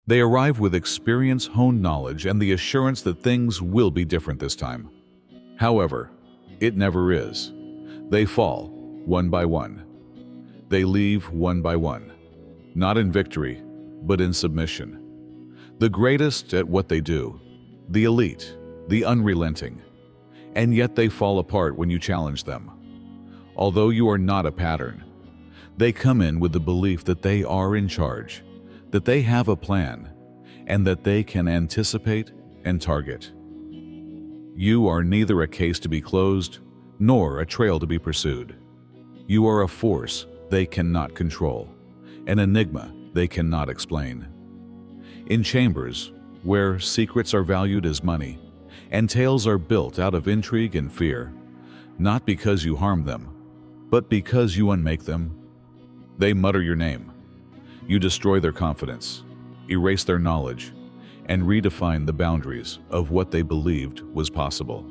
They arrive with experience, honed knowledge, and the assurance that things will be different this time. However, it never is. They fall, one by one. They leave one by one, not in victory, but in submission. The greatest at what they do, the elite, the unrelenting. And yet they fall apart when you challenge them. Although you are not a pattern, they come in with the belief that they are in charge, that they have a plan, and that they can anticipate and target. You are neither a case to be closed, nor a trail to be pursued. You are a force they cannot control, an enigma they cannot explain. In chambers, where secrets are valued as money, and tales are built out of intrigue and fear, not because you harm them, but because you unmake them, they mutter your name. You destroy their confidence, erase their knowledge, and redefine the boundaries of what they believed was possible.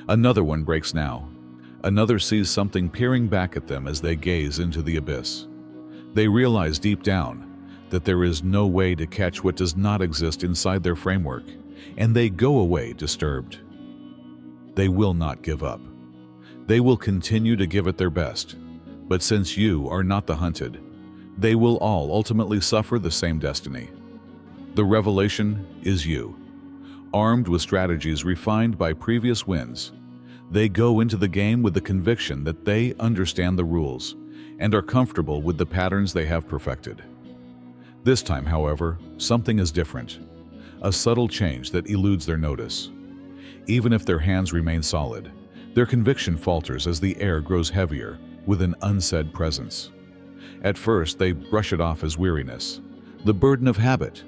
Another one breaks now. Another sees something peering back at them as they gaze into the abyss. They realize deep down that there is no way to catch what does not exist inside their framework, and they go away disturbed. They will not give up. They will continue to give it their best, but since you are not the hunted, they will all ultimately suffer the same destiny. The revelation is you. Armed with strategies refined by previous wins, they go into the game with the conviction that they understand the rules and are comfortable with the patterns they have perfected. This time, however, something is different, a subtle change that eludes their notice. Even if their hands remain solid, their conviction falters as the air grows heavier with an unsaid presence. At first, they brush it off as weariness, the burden of habit,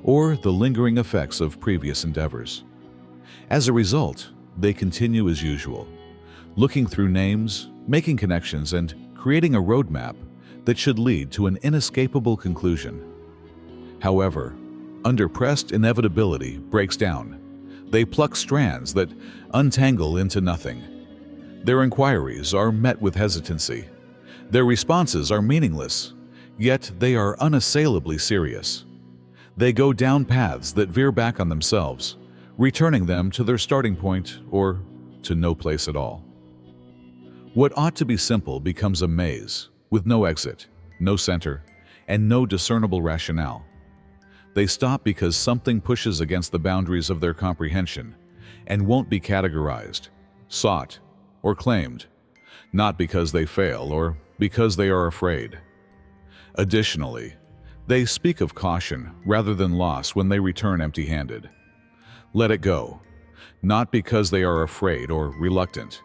or the lingering effects of previous endeavors. As a result, they continue as usual, looking through names, making connections, and creating a roadmap that should lead to an inescapable conclusion. However, under pressed inevitability breaks down. They pluck strands that untangle into nothing. Their inquiries are met with hesitancy. Their responses are meaningless, yet they are unassailably serious. They go down paths that veer back on themselves, returning them to their starting point or to no place at all. What ought to be simple becomes a maze, with no exit, no center, and no discernible rationale. They stop because something pushes against the boundaries of their comprehension and won't be categorized, sought, or claimed, not because they fail or because they are afraid. Additionally, they speak of caution rather than loss when they return empty-handed. Let it go, not because they are afraid or reluctant,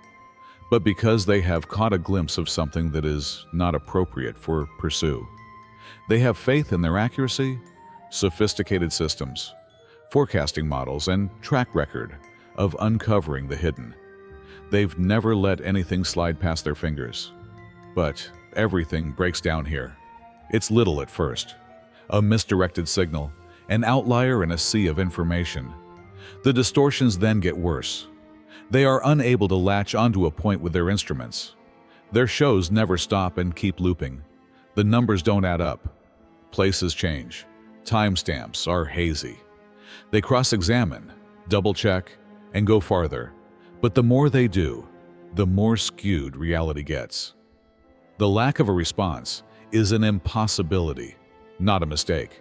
but because they have caught a glimpse of something that is not appropriate for pursue. They have faith in their accuracy, sophisticated systems, forecasting models, and track record of uncovering the hidden. They've never let anything slide past their fingers. But everything breaks down here. It's little at first. A misdirected signal, an outlier in a sea of information. The distortions then get worse. They are unable to latch onto a point with their instruments. Their shows never stop and keep looping. The numbers don't add up. Places change. Timestamps are hazy. They cross-examine, double-check, and go farther. But the more they do, the more skewed reality gets. The lack of a response is an impossibility, not a mistake.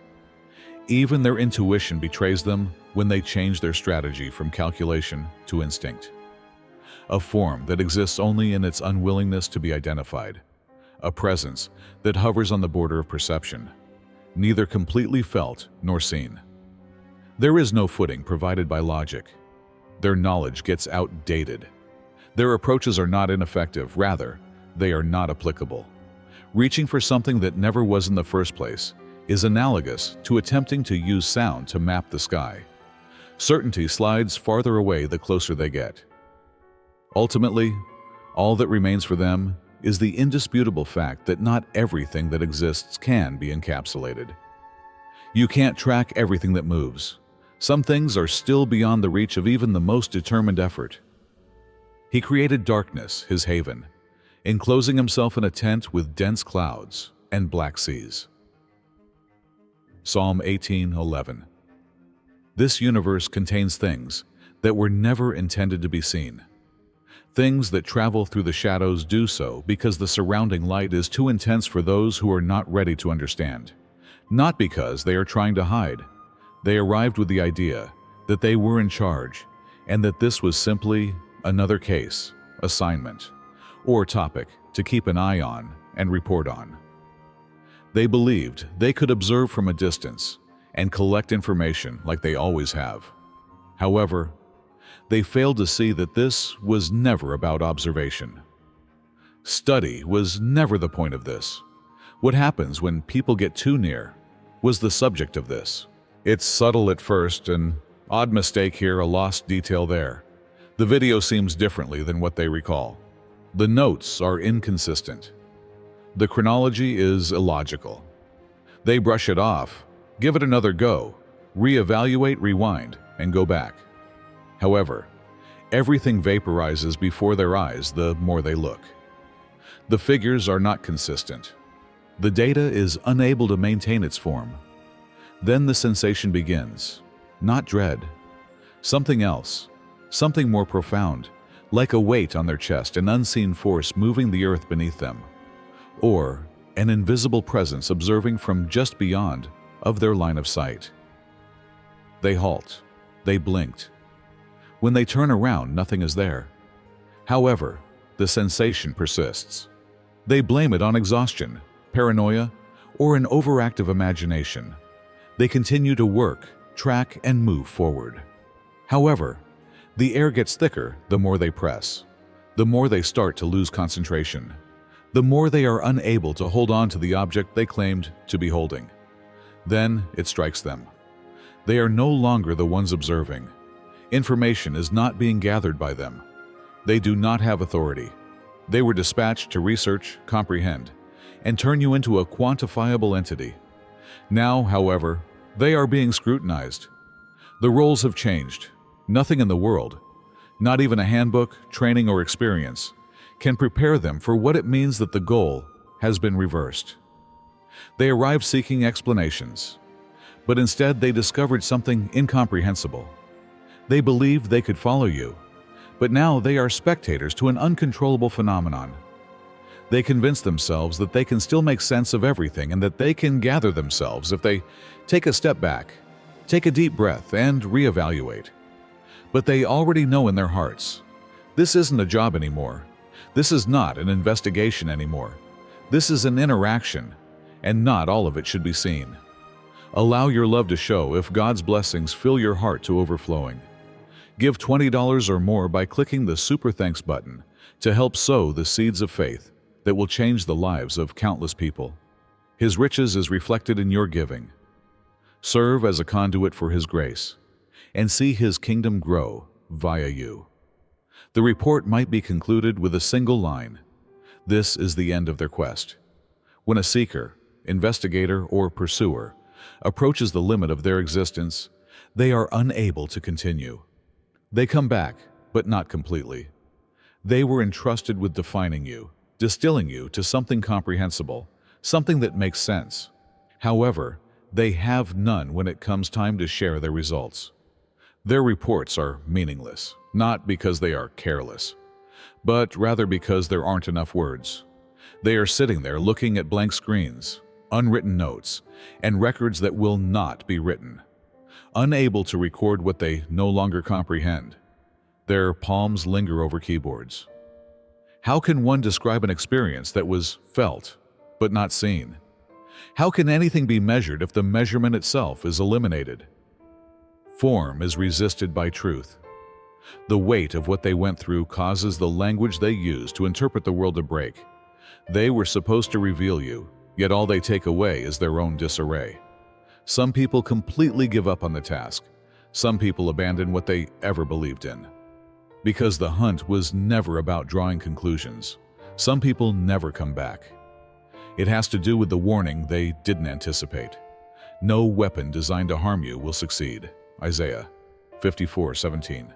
Even their intuition betrays them when they change their strategy from calculation to instinct. A form that exists only in its unwillingness to be identified. A presence that hovers on the border of perception, neither completely felt nor seen. There is no footing provided by logic. Their knowledge gets outdated. Their approaches are not ineffective, rather, they are not applicable. Reaching for something that never was in the first place is analogous to attempting to use sound to map the sky. Certainty slides farther away the closer they get. Ultimately, all that remains for them is the indisputable fact that not everything that exists can be encapsulated. You can't track everything that moves. Some things are still beyond the reach of even the most determined effort. He created darkness, his haven, enclosing himself in a tent with dense clouds and black seas. Psalm 18:11. This universe contains things that were never intended to be seen. Things that travel through the shadows do so because the surrounding light is too intense for those who are not ready to understand. Not because they are trying to hide. They arrived with the idea that they were in charge and that this was simply another case, assignment, or topic to keep an eye on and report on. They believed they could observe from a distance and collect information like they always have. However, they failed to see that this was never about observation. Study was never the point of this. What happens when people get too near was the subject of this. It's subtle at first, an odd mistake here, a lost detail there. The video seems differently than what they recall. The notes are inconsistent. The chronology is illogical. They brush it off, give it another go, reevaluate, rewind, and go back. However, everything vaporizes before their eyes the more they look. The figures are not consistent. The data is unable to maintain its form. Then the sensation begins. Not dread. Something else. Something more profound, like a weight on their chest, an unseen force moving the earth beneath them. Or an invisible presence observing from just beyond of their line of sight. They halt. They blinked. When they turn around, nothing is there. However, the sensation persists. They blame it on exhaustion, paranoia, or an overactive imagination. They continue to work, track, and move forward. However, the air gets thicker the more they press. The more they start to lose concentration. The more they are unable to hold on to the object they claimed to be holding. Then it strikes them. They are no longer the ones observing. Information is not being gathered by them. They do not have authority. They were dispatched to research, comprehend, and turn you into a quantifiable entity. Now, however, they are being scrutinized. The roles have changed. Nothing in the world, not even a handbook, training, or experience, can prepare them for what it means that the goal has been reversed. They arrived seeking explanations, but instead they discovered something incomprehensible. They believed they could follow you, but now they are spectators to an uncontrollable phenomenon. They convince themselves that they can still make sense of everything and that they can gather themselves if they take a step back, take a deep breath, and reevaluate. But they already know in their hearts, this isn't a job anymore. This is not an investigation anymore. This is an interaction, and not all of it should be seen. Allow your love to show if God's blessings fill your heart to overflowing. Give $20 or more by clicking the Super Thanks button to help sow the seeds of faith that will change the lives of countless people. His riches is reflected in your giving. Serve as a conduit for His grace and see His kingdom grow via you. The report might be concluded with a single line. This is the end of their quest. When a seeker, investigator, or pursuer approaches the limit of their existence, they are unable to continue. They come back, but not completely. They were entrusted with defining you, distilling you to something comprehensible, something that makes sense. However, they have none when it comes time to share their results. Their reports are meaningless, not because they are careless, but rather because there aren't enough words. They are sitting there looking at blank screens, unwritten notes, and records that will not be written. Unable to record what they no longer comprehend, their palms linger over keyboards. How can one describe an experience that was felt but not seen? How can anything be measured if the measurement itself is eliminated? Form is resisted by truth. The weight of what they went through causes the language they use to interpret the world to break. They were supposed to reveal you, yet all they take away is their own disarray. Some people completely give up on the task. Some people abandon what they ever believed in. Because the hunt was never about drawing conclusions, some people never come back. It has to do with the warning they didn't anticipate. No weapon designed to harm you will succeed. Isaiah 54:17.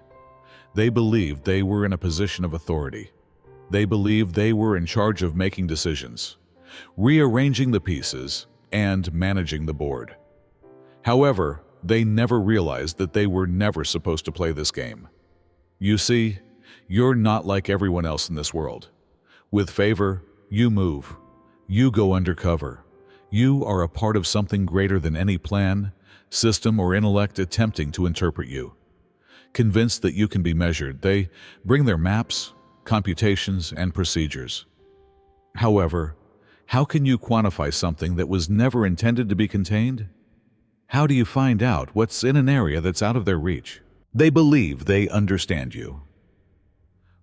They believed they were in a position of authority. They believed they were in charge of making decisions, rearranging the pieces, and managing the board. However, they never realized that they were never supposed to play this game. You see, you're not like everyone else in this world. With favor, you move. You go undercover. You are a part of something greater than any plan, system, or intellect attempting to interpret you. Convinced that you can be measured, they bring their maps, computations, and procedures. However, how can you quantify something that was never intended to be contained? How do you find out what's in an area that's out of their reach? They believe they understand you.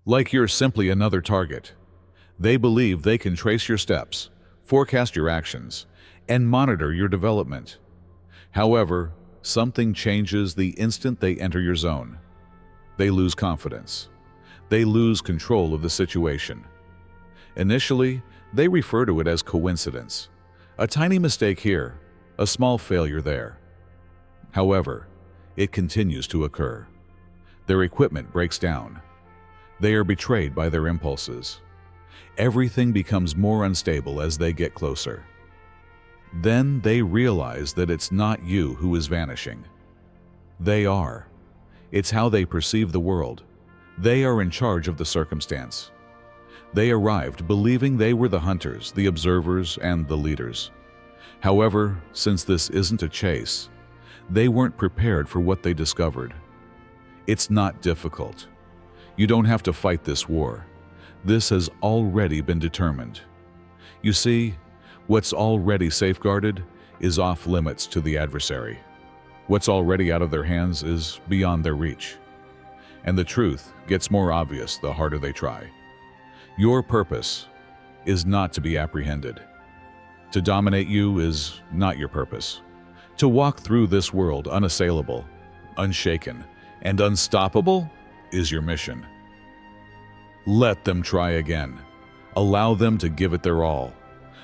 Like you're simply another target. They believe they can trace your steps, forecast your actions, and monitor your development. However, something changes the instant they enter your zone. They lose confidence. They lose control of the situation. Initially, they refer to it as coincidence. A tiny mistake here, a small failure there. However, it continues to occur. Their equipment breaks down. They are betrayed by their impulses. Everything becomes more unstable as they get closer. Then they realize that it's not you who is vanishing. They are. It's how they perceive the world. They are in charge of the circumstance. They arrived believing they were the hunters, the observers, and the leaders. However, since this isn't a chase, they weren't prepared for what they discovered. It's not difficult. You don't have to fight this war. This has already been determined. You see, what's already safeguarded is off limits to the adversary. What's already out of their hands is beyond their reach. And the truth gets more obvious the harder they try. Your purpose is not to be apprehended. To dominate you is not your purpose. To walk through this world unassailable, unshaken, and unstoppable is your mission. Let them try again. Allow them to give it their all.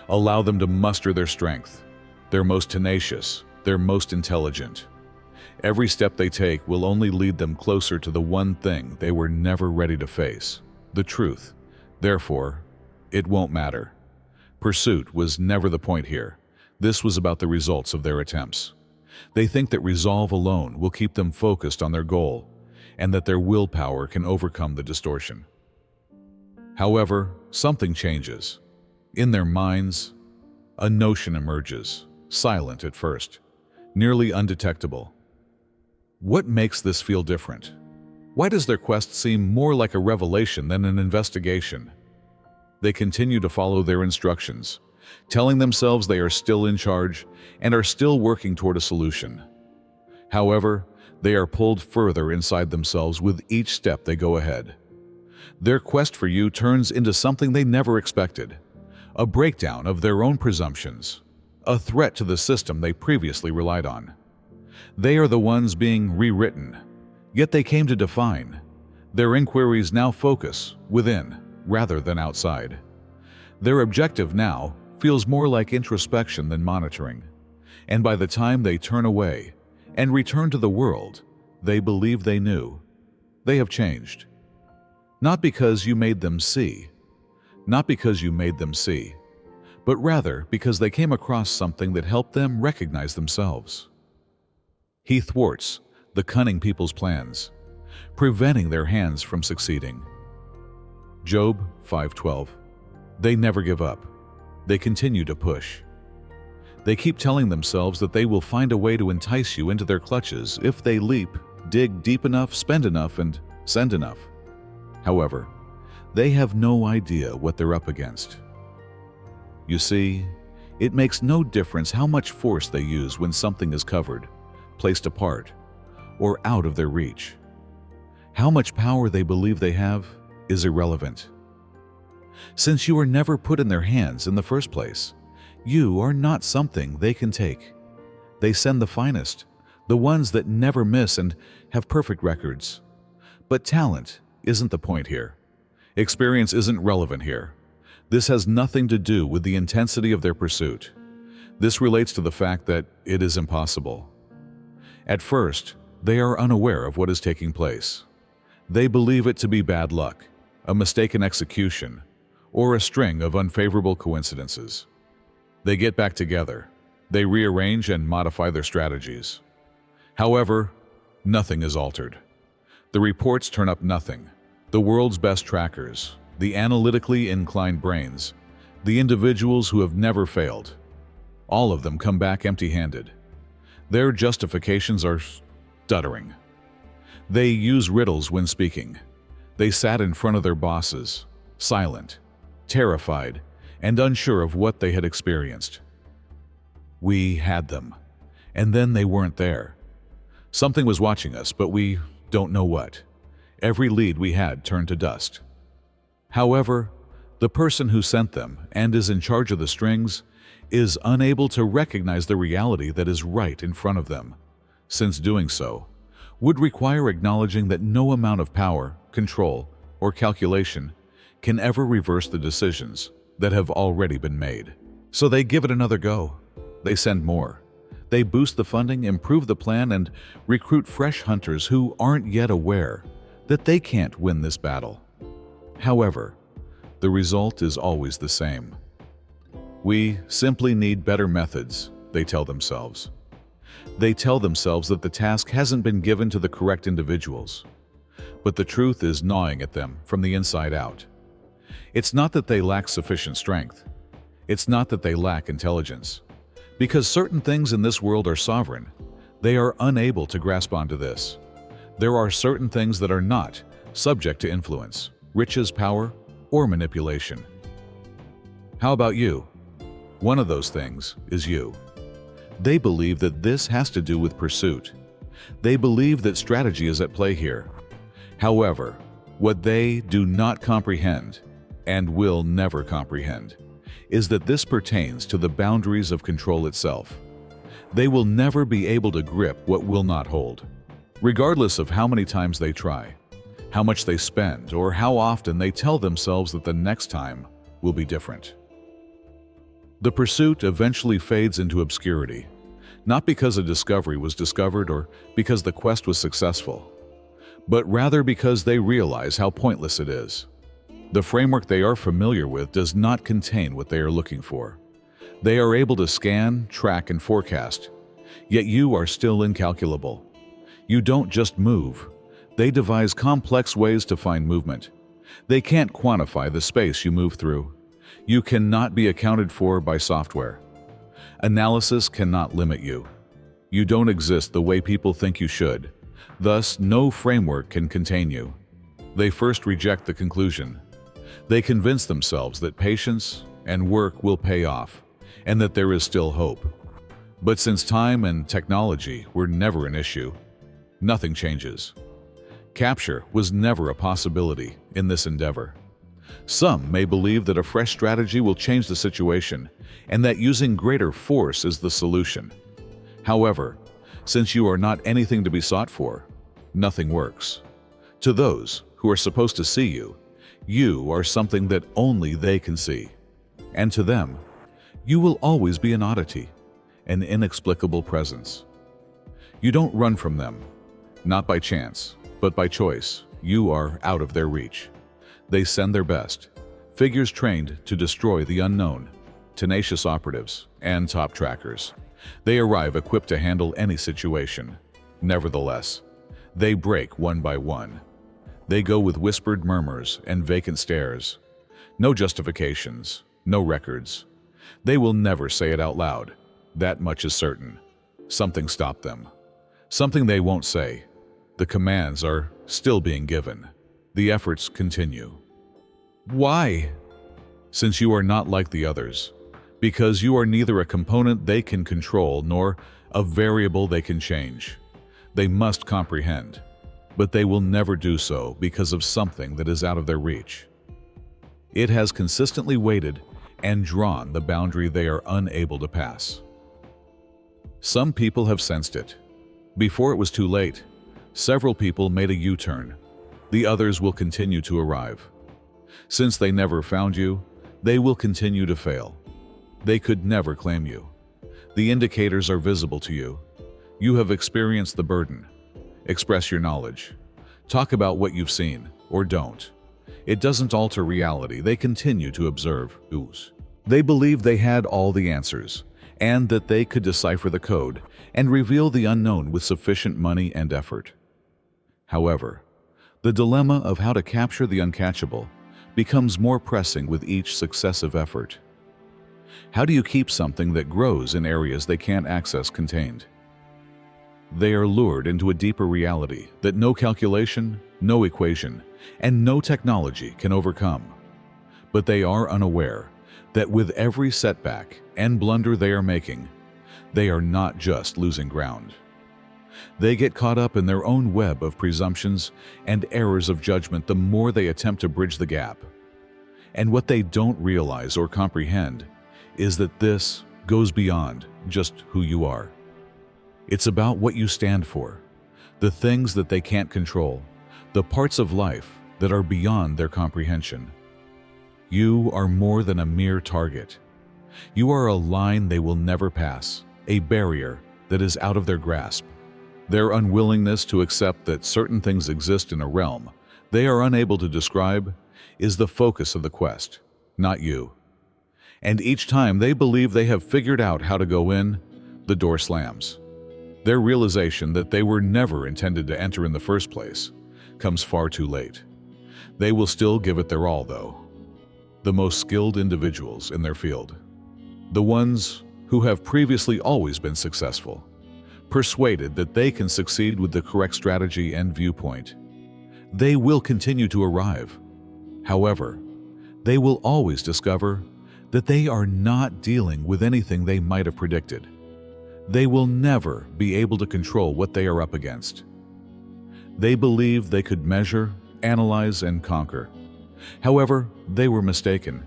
Allow them to muster their strength. They're most tenacious. They're most intelligent. Every step they take will only lead them closer to the one thing they were never ready to face, the truth. Therefore, it won't matter. Pursuit was never the point here. This was about the results of their attempts. They think that resolve alone will keep them focused on their goal, and that their willpower can overcome the distortion. However, something changes. In their minds, a notion emerges, silent at first, nearly undetectable. What makes this feel different? Why does their quest seem more like a revelation than an investigation? They continue to follow their instructions, telling themselves they are still in charge and are still working toward a solution. However, they are pulled further inside themselves with each step they go ahead. Their quest for you turns into something they never expected, a breakdown of their own presumptions, a threat to the system they previously relied on. They are the ones being rewritten, yet they came to define. Their inquiries now focus within rather than outside. Their objective now feels more like introspection than monitoring, and by the time they turn away and return to the world they believe they knew, they have changed. Not because you made them see, but rather because they came across something that helped them recognize themselves. He thwarts the cunning people's plans, preventing their hands from succeeding. Job 5:12. They never give up. They continue to push. They keep telling themselves that they will find a way to entice you into their clutches if they leap, dig deep enough, spend enough, and send enough. However, they have no idea what they're up against. You see, it makes no difference how much force they use when something is covered, placed apart, or out of their reach. How much power they believe they have is irrelevant. Since you were never put in their hands in the first place, you are not something they can take. They send the finest, the ones that never miss and have perfect records. But talent isn't the point here. Experience isn't relevant here. This has nothing to do with the intensity of their pursuit. This relates to the fact that it is impossible. At first, they are unaware of what is taking place. They believe it to be bad luck, a mistaken execution, or a string of unfavorable coincidences. They get back together, They rearrange and modify their strategies. However, nothing is altered. The reports turn up nothing. The world's best trackers, the analytically inclined brains, the individuals who have never failed, all of them come back empty-handed. Their justifications are stuttering. They use riddles when speaking. They sat in front of their bosses, silent, terrified, and unsure of what they had experienced. We had them, and then they weren't there. Something was watching us, but we don't know what. Every lead we had turned to dust. However, the person who sent them and is in charge of the strings is unable to recognize the reality that is right in front of them, since doing so would require acknowledging that no amount of power, control, or calculation can ever reverse the decisions that have already been made. So they give it another go. They send more. They boost the funding, improve the plan, and recruit fresh hunters who aren't yet aware that they can't win this battle. However, the result is always the same. We simply need better methods, they tell themselves. They tell themselves that the task hasn't been given to the correct individuals. But the truth is gnawing at them from the inside out. It's not that they lack sufficient strength. It's not that they lack intelligence. Because certain things in this world are sovereign, they are unable to grasp onto this. There are certain things that are not subject to influence, riches, power, or manipulation. How about you? One of those things is you. They believe that this has to do with pursuit. They believe that strategy is at play here. However, what they do not comprehend, and will never comprehend, is that this pertains to the boundaries of control itself. They will never be able to grip what will not hold, regardless of how many times they try, how much they spend, or how often they tell themselves that the next time will be different. The pursuit eventually fades into obscurity, not because a discovery was discovered or because the quest was successful, but rather because they realize how pointless it is. The framework they are familiar with does not contain what they are looking for. They are able to scan, track, and forecast, yet you are still incalculable. You don't just move. They devise complex ways to find movement. They can't quantify the space you move through. You cannot be accounted for by software. Analysis cannot limit you. You don't exist the way people think you should. Thus, no framework can contain you. They first reject the conclusion. They convince themselves that patience and work will pay off, and that there is still hope. But since time and technology were never an issue, nothing changes. Capture was never a possibility in this endeavor. Some may believe that a fresh strategy will change the situation, and that using greater force is the solution. However, since you are not anything to be sought for, nothing works. To those who are supposed to see you, you are something that only they can see. And to them, you will always be an oddity, an inexplicable presence. You don't run from them, not by chance, but by choice. You are out of their reach. They send their best, figures trained to destroy the unknown, tenacious operatives, and top trackers. They arrive equipped to handle any situation. Nevertheless, they break one by one. They go with whispered murmurs and vacant stares. No justifications, no records. They will never say it out loud. That much is certain. Something stopped them. Something they won't say. The commands are still being given. The efforts continue. Why? Since you are not like the others. Because you are neither a component they can control nor a variable they can change. They must comprehend, but they will never do so because of something that is out of their reach. It has consistently waited and drawn the boundary they are unable to pass. Some people have sensed it. Before it was too late, several people made a U-turn. The others will continue to arrive. Since they never found you, they will continue to fail. They could never claim you. The indicators are visible to you. You have experienced the burden. Express your knowledge. Talk about what you've seen, or don't. It doesn't alter reality. They continue to observe. They believe they had all the answers, and that they could decipher the code and reveal the unknown with sufficient money and effort. However, the dilemma of how to capture the uncatchable becomes more pressing with each successive effort. How do you keep something that grows in areas they can't access contained? They are lured into a deeper reality that no calculation, no equation, and no technology can overcome. But they are unaware that with every setback and blunder they are making, they are not just losing ground. They get caught up in their own web of presumptions and errors of judgment the more they attempt to bridge the gap. And what they don't realize or comprehend is that this goes beyond just who you are. It's about what you stand for, the things that they can't control, the parts of life that are beyond their comprehension. You are more than a mere target. You are a line they will never pass, a barrier that is out of their grasp. Their unwillingness to accept that certain things exist in a realm they are unable to describe is the focus of the quest, not you. And each time they believe they have figured out how to go in, the door slams. Their realization that they were never intended to enter in the first place comes far too late. They will still give it their all, though. The most skilled individuals in their field, the ones who have previously always been successful, persuaded that they can succeed with the correct strategy and viewpoint, they will continue to arrive. However, they will always discover that they are not dealing with anything they might have predicted. They will never be able to control what they are up against. They believe they could measure, analyze, and conquer. However, they were mistaken.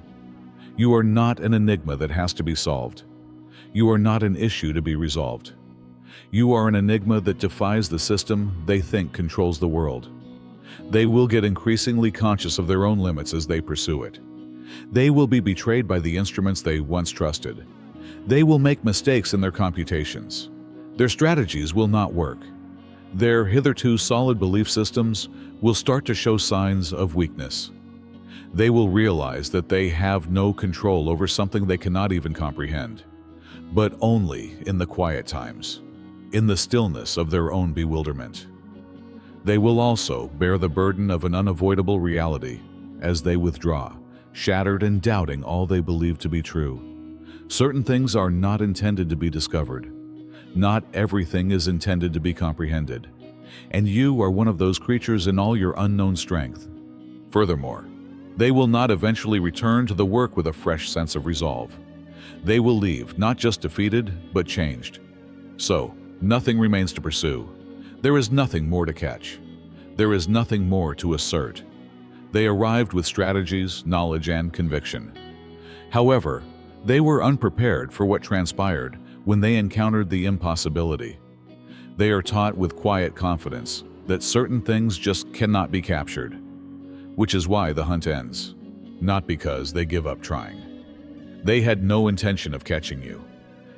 You are not an enigma that has to be solved. You are not an issue to be resolved. You are an enigma that defies the system they think controls the world. They will get increasingly conscious of their own limits as they pursue it. They will be betrayed by the instruments they once trusted. They will make mistakes in their computations. Their strategies will not work. Their hitherto solid belief systems will start to show signs of weakness. They will realize that they have no control over something they cannot even comprehend, but only in the quiet times, in the stillness of their own bewilderment. They will also bear the burden of an unavoidable reality as they withdraw, shattered and doubting all they believe to be true. Certain things are not intended to be discovered. Not everything is intended to be comprehended. And you are one of those creatures in all your unknown strength. Furthermore, they will not eventually return to the work with a fresh sense of resolve. They will leave not just defeated, but changed. So, nothing remains to pursue. There is nothing more to catch. There is nothing more to assert. They arrived with strategies, knowledge, and conviction. However, they were unprepared for what transpired when they encountered the impossibility. They are taught with quiet confidence that certain things just cannot be captured, which is why the hunt ends, not because they give up trying. They had no intention of catching you.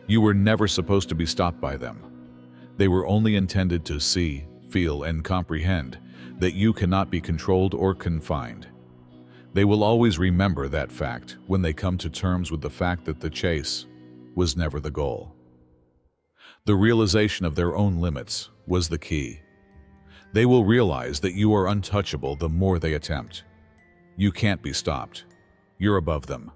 You were never supposed to be stopped by them. They were only intended to see, feel, and comprehend that you cannot be controlled or confined. They will always remember that fact when they come to terms with the fact that the chase was never the goal. The realization of their own limits was the key. They will realize that you are untouchable the more they attempt. You can't be stopped. You're above them.